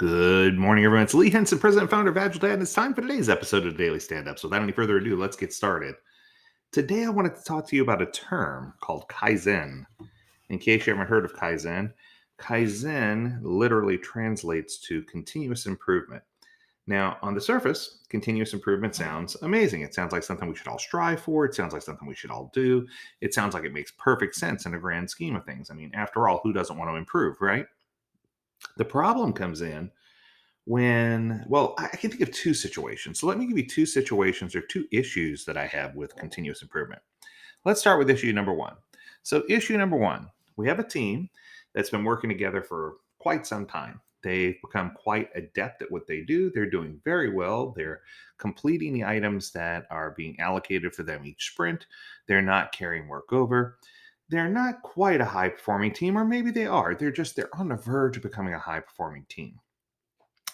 Good morning, everyone. It's Lee Henson, President and Founder of AgileDad, and it's time for today's episode of Daily Stand-Up. So without any further ado, let's get started. Today, I wanted to talk to you about a term called Kaizen. In case you haven't heard of Kaizen, Kaizen literally translates to continuous improvement. Now, on the surface, continuous improvement sounds amazing. It sounds like something we should all strive for. It sounds like something we should all do. It sounds like it makes perfect sense in a grand scheme of things. I mean, after all, who doesn't want to improve, right? The problem comes in I can think of two situations. So let me give you two situations or two issues that I have with continuous improvement. Let's start with issue number one. So, issue number one, we have a team that's been working together for quite some time. They've become quite adept at what they do. They're doing very well. They're completing the items that are being allocated for them each sprint. They're not carrying work over. They're not quite a high performing team, or maybe they are. They're on the verge of becoming a high performing team.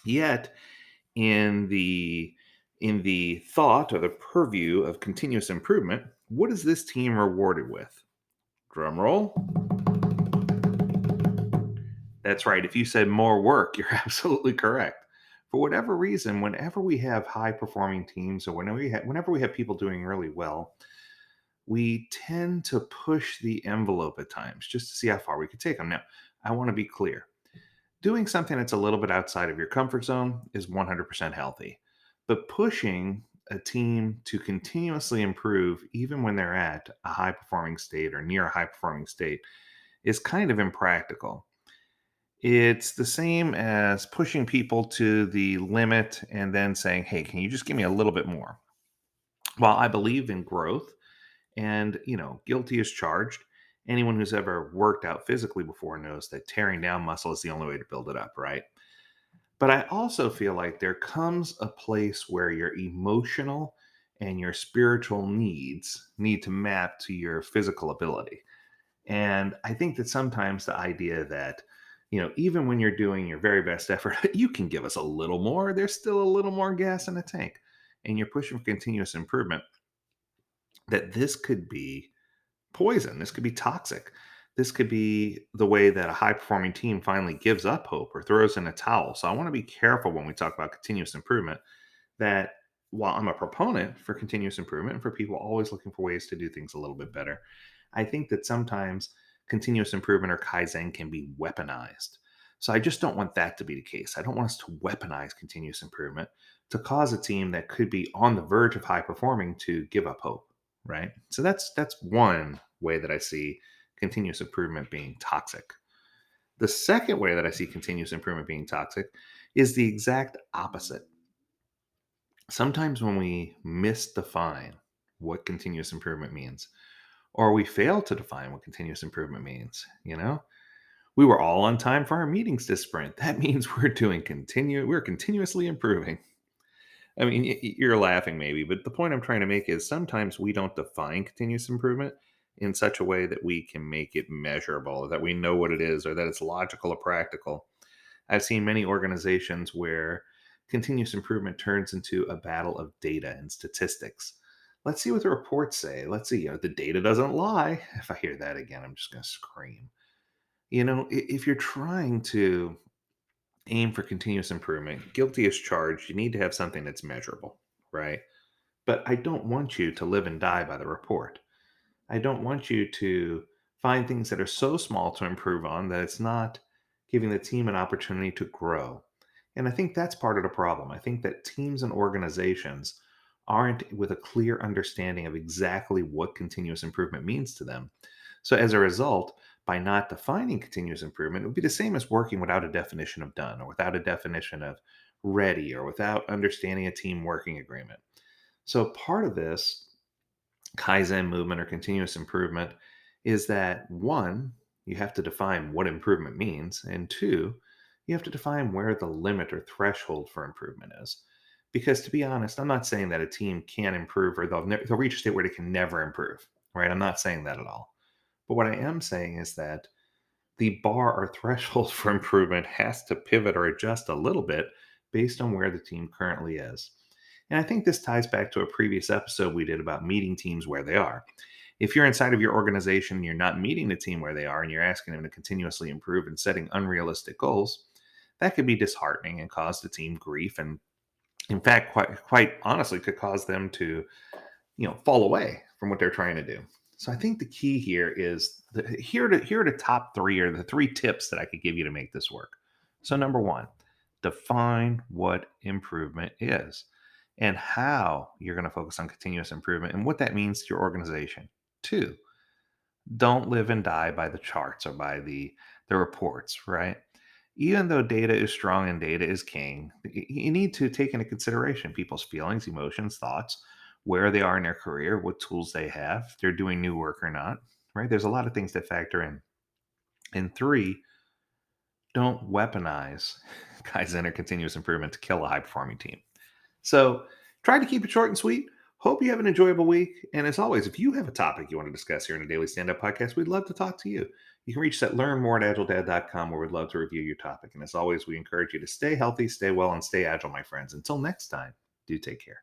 Yet, in the thought or the purview of continuous improvement, what is this team rewarded with? Drum roll. That's right. If you said more work, you're absolutely correct. For whatever reason, whenever we have high performing teams or whenever we have people doing really well, we tend to push the envelope at times just to see how far we can take them. Now, I want to be clear. Doing something that's a little bit outside of your comfort zone is 100% healthy. But pushing a team to continuously improve, even when they're at a high performing state or near a high performing state, is kind of impractical. It's the same as pushing people to the limit and then saying, hey, can you just give me a little bit more? While I believe in growth and, guilty is charged, anyone who's ever worked out physically before knows that tearing down muscle is the only way to build it up, right? But I also feel like there comes a place where your emotional and your spiritual needs need to map to your physical ability. And I think that sometimes the idea that, even when you're doing your very best effort, you can give us a little more. There's still a little more gas in the tank. And you're pushing for continuous improvement, that this could be poison. This could be toxic. This could be the way that a high performing team finally gives up hope or throws in a towel. So I want to be careful when we talk about continuous improvement that while I'm a proponent for continuous improvement and for people always looking for ways to do things a little bit better, I think that sometimes continuous improvement or Kaizen can be weaponized. So I just don't want that to be the case. I don't want us to weaponize continuous improvement to cause a team that could be on the verge of high performing to give up hope, right? So that's one way that I see continuous improvement being toxic. The second way that I see continuous improvement being toxic is the exact opposite. Sometimes when we misdefine what continuous improvement means, or we fail to define what continuous improvement means, we were all on time for our meetings this sprint. That means we're continuously improving. I mean, you're laughing maybe, but the point I'm trying to make is sometimes we don't define continuous improvement in such a way that we can make it measurable, or that we know what it is, or that it's logical or practical. I've seen many organizations where continuous improvement turns into a battle of data and statistics. Let's see what the reports say. Let's see, the data doesn't lie. If I hear that again, I'm just going to scream. If you're trying to aim for continuous improvement, guilty as charged, you need to have something that's measurable, right? But I don't want you to live and die by the report. I don't want you to find things that are so small to improve on that it's not giving the team an opportunity to grow. And I think that's part of the problem. I think that teams and organizations aren't with a clear understanding of exactly what continuous improvement means to them. So as a result, by not defining continuous improvement, it would be the same as working without a definition of done, or without a definition of ready, or without understanding a team working agreement. So part of this Kaizen movement or continuous improvement is that one, you have to define what improvement means, and two, you have to define where the limit or threshold for improvement is. Because to be honest, I'm not saying that a team can't improve or they'll reach a state where they can never improve, right? I'm not saying that at all. But what I am saying is that the bar or threshold for improvement has to pivot or adjust a little bit based on where the team currently is. And I think this ties back to a previous episode we did about meeting teams where they are. If you're inside of your organization and you're not meeting the team where they are and you're asking them to continuously improve and setting unrealistic goals, that could be disheartening and cause the team grief. And in fact, quite honestly, could cause them to fall away from what they're trying to do. So I think the key here is here are the top three, or the three tips that I could give you to make this work. So number one, define what improvement is and how you're going to focus on continuous improvement and what that means to your organization. Two, don't live and die by the charts or by the reports, right? Even though data is strong and data is king, you need to take into consideration people's feelings, emotions, thoughts, where they are in their career, what tools they have, if they're doing new work or not, right? There's a lot of things that factor in. And three, don't weaponize Kaizen or continuous improvement to kill a high performing team. So try to keep it short and sweet. Hope you have an enjoyable week. And as always, if you have a topic you want to discuss here in a Daily Stand Up podcast, we'd love to talk to you. You can reach us at learnmore at agiledad.com, where we'd love to review your topic. And as always, we encourage you to stay healthy, stay well, and stay agile, my friends. Until next time, do take care.